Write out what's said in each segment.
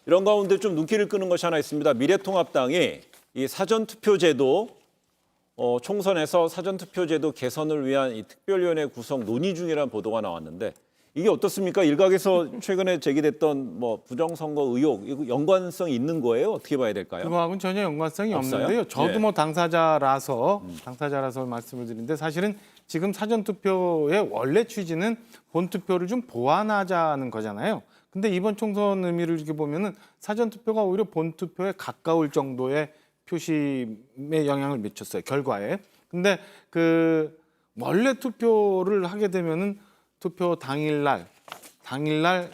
이런 가운데 좀 눈길을 끄는 것이 하나 있습니다. 미래통합당이 이 사전투표제도 총선에서 사전투표제도 개선을 위한 이 특별위원회 구성 논의 중이라는 보도가 나왔는데 이게 어떻습니까? 일각에서 최근에 제기됐던 뭐 부정선거 의혹, 이거 연관성이 있는 거예요? 어떻게 봐야 될까요? 그거하고는 전혀 연관성이 없어요? 없는데요. 저도 네. 뭐 당사자라서 말씀을 드리는데 사실은 지금 사전투표의 원래 취지는 본투표를 좀 보완하자는 거잖아요. 근데 이번 총선 의미를 이렇게 보면은 사전투표가 오히려 본투표에 가까울 정도의 표심에 영향을 미쳤어요. 결과에. 근데 그 원래 투표를 하게 되면은 투표 당일날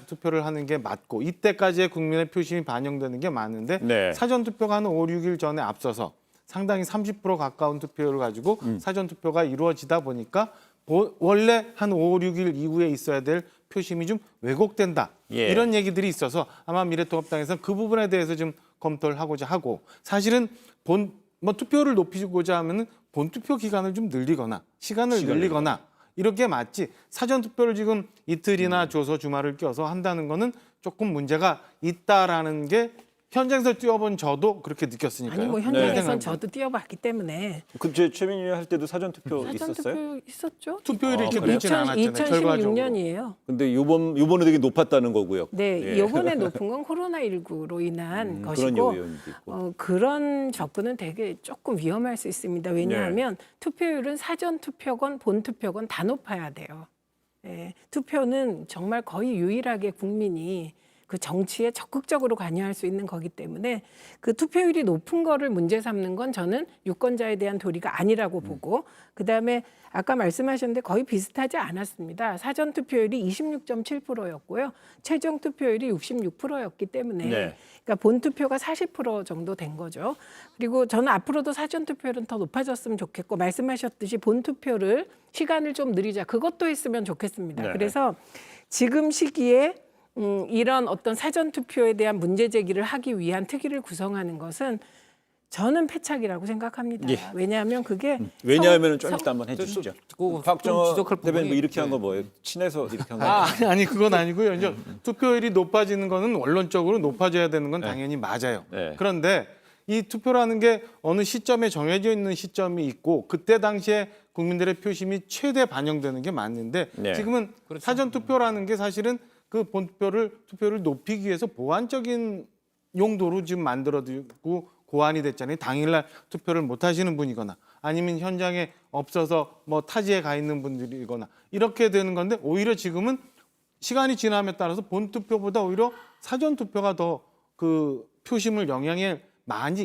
투표를 하는 게 맞고 이때까지의 국민의 표심이 반영되는 게 맞는데 네. 사전투표가 한 5, 6일 전에 앞서서 상당히 30% 가까운 투표를 가지고 사전투표가 이루어지다 보니까 원래 한 5, 6일 이후에 있어야 될 표심이 좀 왜곡된다. 예. 이런 얘기들이 있어서 아마 미래통합당에서는 그 부분에 대해서 좀 검토를 하고자 하고 사실은 투표를 높이고자 하면은 본투표 기간을 좀 늘리거나 시간을 늘리거나 이렇게 맞지 사전투표를 지금 이틀이나 줘서 주말을 껴서 한다는 거는 조금 문제가 있다라는 게 현장에서 뛰어본 저도 그렇게 느꼈으니까요. 아니 뭐 현장에선 네. 저도 뛰어봤기 때문에 그제 최민희 할 때도 사전투표 있었어요? 사전투표 있었죠. 투표율이 이렇게 그래요? 높지는 않았잖아요. 결과적으로. 2016년이에요. 근데 요번에 되게 높았다는 거고요. 네, 예. 이번에 높은 건 코로나19로 인한 그런 것이고 요인도 있고. 그런 접근은 되게 조금 위험할 수 있습니다. 왜냐하면 투표율은 사전투표건 본투표건 다 높아야 돼요. 예, 투표는 정말 거의 유일하게 국민이 그 정치에 적극적으로 관여할 수 있는 거기 때문에 그 투표율이 높은 거를 문제 삼는 건 저는 유권자에 대한 도리가 아니라고 보고 그다음에 아까 말씀하셨는데 거의 비슷하지 않았습니다. 사전 투표율이 26.7%였고요. 최종 투표율이 66%였기 때문에 네. 그러니까 본 투표가 40% 정도 된 거죠. 그리고 저는 앞으로도 사전 투표율은 더 높아졌으면 좋겠고 말씀하셨듯이 본 투표를 시간을 좀 늘리자. 그것도 했으면 좋겠습니다. 네. 그래서 지금 시기에 이런 어떤 사전 투표에 대한 문제 제기를 하기 위한 특위를 구성하는 것은 저는 패착이라고 생각합니다. 예. 왜냐하면 그게 왜냐하면 좀 이따 한번 해주시죠. 박정호 지적할 대변인 뭐 부분이- 이렇게 한 거 뭐예요? 친해서 이렇게 한 거. 아니 그건 아니고요. 이제 투표율이 높아지는 거는 원론적으로 높아져야 되는 건 당연히 맞아요. 네. 그런데 이 투표라는 게 어느 시점에 정해져 있는 시점이 있고 그때 당시에 국민들의 표심이 최대 반영되는 게 맞는데 네. 지금은 사전 투표라는 게 사실은 그 투표를 높이기 위해서 보완적인 용도로 지금 만들어지고 고안이 됐잖아요. 당일날 투표를 못 하시는 분이거나 아니면 현장에 없어서 뭐 타지에 가 있는 분들이거나 이렇게 되는 건데 오히려 지금은 시간이 지남에 따라서 본 투표보다 오히려 사전 투표가 더 그 표심을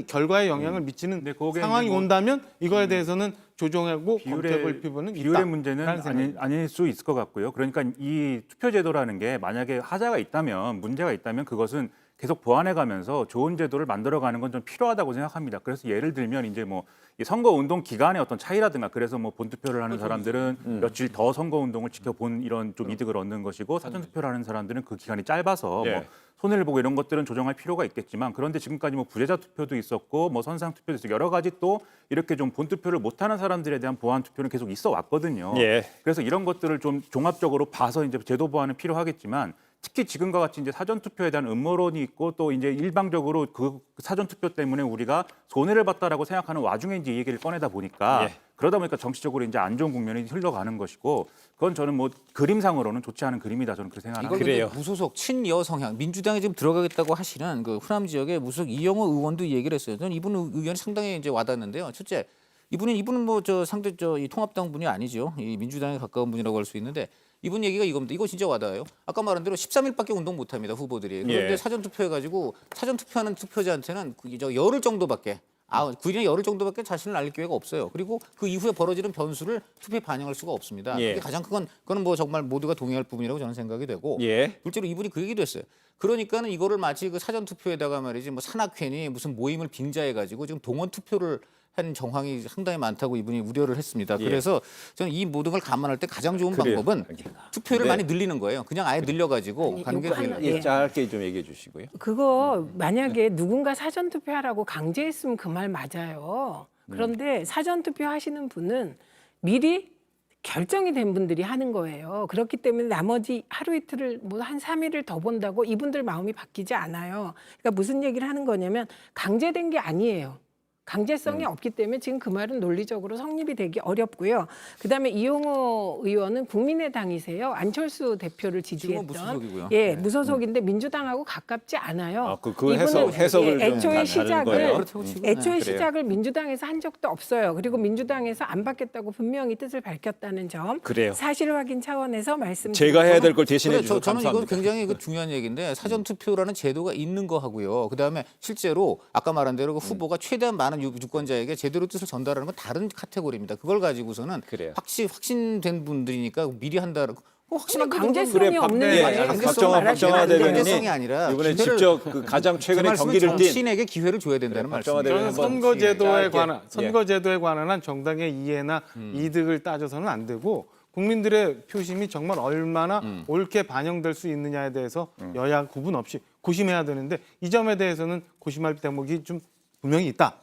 결과에 영향을 미치는 근데 그게 상황이 이제 뭐- 온다면 이거에 대해서는 조정하고 검토해볼 필요는 있다. 비율의 문제는 라는 생각이 아닐 수 있을 것 같고요. 그러니까 이 투표제도라는 게 만약에 하자가 있다면 문제가 있다면 그것은 계속 보완해가면서 좋은 제도를 만들어가는 건 좀 필요하다고 생각합니다. 그래서 예를 들면 이제 뭐 이 선거 운동 기간의 어떤 차이라든가 그래서 뭐 본투표를 하는 사람들은 며칠 더 선거 운동을 지켜본 이런 좀 이득을 얻는 것이고 사전투표를 하는 사람들은 그 기간이 짧아서 예. 뭐 손해를 보고 이런 것들은 조정할 필요가 있겠지만 그런데 지금까지 뭐 부재자 투표도 있었고 뭐 선상 투표도 있었고 여러 가지 또 이렇게 좀 본투표를 못하는 사람들에 대한 보완 투표는 계속 있어 왔거든요. 예. 그래서 이런 것들을 좀 종합적으로 봐서 이제 제도 보완은 필요하겠지만 특히 지금과 같이 이제 사전 투표에 대한 음모론이 있고 또 이제 일방적으로 그 사전 투표 때문에 우리가 손해를 봤다라고 생각하는 와중에 이제 이 얘기를 꺼내다 보니까 예. 그러다 보니까 정치적으로 이제 안 좋은 국면이 흘러가는 것이고 그건 저는 뭐 그림상으로는 좋지 않은 그림이다 저는 그렇게 생각합니다. 이걸 그래요. 근데 무소속 친여 성향 민주당에 지금 들어가겠다고 하시는 그 호남 지역의 무소속 이영호 의원도 이 얘기를 했어요. 저는 이분 의견이 상당히 이제 와닿는데요. 첫째, 이분은 뭐 저 상대 이 통합당 분이 아니죠. 이 민주당에 가까운 분이라고 할 수 있는데 이분 얘기가 이겁니다. 이거 진짜 와닿아요. 아까 말한 대로 13일밖에 운동 못 합니다. 후보들이. 그런데 예. 사전 투표해 가지고 사전 투표하는 투표자한테는 열흘 정도밖에 9일이나 열흘 정도밖에 자신을 알릴 기회가 없어요. 그리고 그 이후에 벌어지는 변수를 투표에 반영할 수가 없습니다. 예. 그게 가장 큰 건 그거는 뭐 정말 모두가 동의할 부분이라고 저는 생각이 되고 예. 둘째로 이분이 그 얘기도 했어요. 그러니까는 이거를 마치 그 사전 투표에다가 말이지 뭐 산악회니 무슨 모임을 빙자해 가지고 지금 동원 투표를 한 정황이 상당히 많다고 이분이 우려를 했습니다. 예. 그래서 저는 이 모든 걸 감안할 때 가장 좋은 그래요. 방법은 투표율을 네. 많이 늘리는 거예요. 그냥 아예 늘려가지고 아니, 가는 게 요거 제일 하나- 나아요. 예, 짧게 좀 얘기해 주시고요. 그거 만약에 누군가 사전 투표하라고 강제했으면 그 말 맞아요. 그런데 사전 투표 하시는 분은 미리 결정이 된 분들이 하는 거예요. 그렇기 때문에 나머지 하루 이틀을 뭐 한 3일을 더 본다고 이분들 마음이 바뀌지 않아요. 그러니까 무슨 얘기를 하는 거냐면 강제된 게 아니에요. 강제성이 없기 때문에 지금 그 말은 논리적으로 성립이 되기 어렵고요. 그다음에 이용호 의원은 국민의당이세요. 안철수 대표를 지금은 지지했던 무소속이고요. 예, 네. 무소속인데 민주당하고 가깝지 않아요. 아, 그 이분은 해석을 좀 애초에 다른 시작을 거예요. 그렇다고 치고. 애초에 그래요. 시작을 민주당에서 한 적도 없어요. 그리고 민주당에서 안 받겠다고 분명히 뜻을 밝혔다는 점 그래요. 사실 확인 차원에서 말씀드리고 제가 해야 될 걸 대신해 그래, 주셔서 저는 이건 감사합니다. 굉장히 중요한 얘기인데 사전 투표라는 제도가 있는 거 하고요. 그다음에 실제로 아까 말한 대로 그 후보가 최대한 많은 유권자에게 제대로 뜻을 전달하는 건 다른 카테고리입니다. 그걸 가지고서는 그래요. 확신된 분들이니까 미리 한다는 확신한 강제성이 없는 네, 거예요. 박정화 대변인이 강제성이 아니라 이번에 기회를- 직접 그 가장 최근에 경기를 뛴 정치인에게 기회를 줘야 된다는 박정화 말씀이에요. 대변인 저는 한번 선거제도에 짧게. 관한 예. 선거제도에 관한 정당의 이해나 이득을 따져서는 안 되고 국민들의 표심이 정말 얼마나 옳게 반영될 수 있느냐에 대해서 여야 구분 없이 고심해야 되는데 이 점에 대해서는 고심할 대목이 좀 분명히 있다.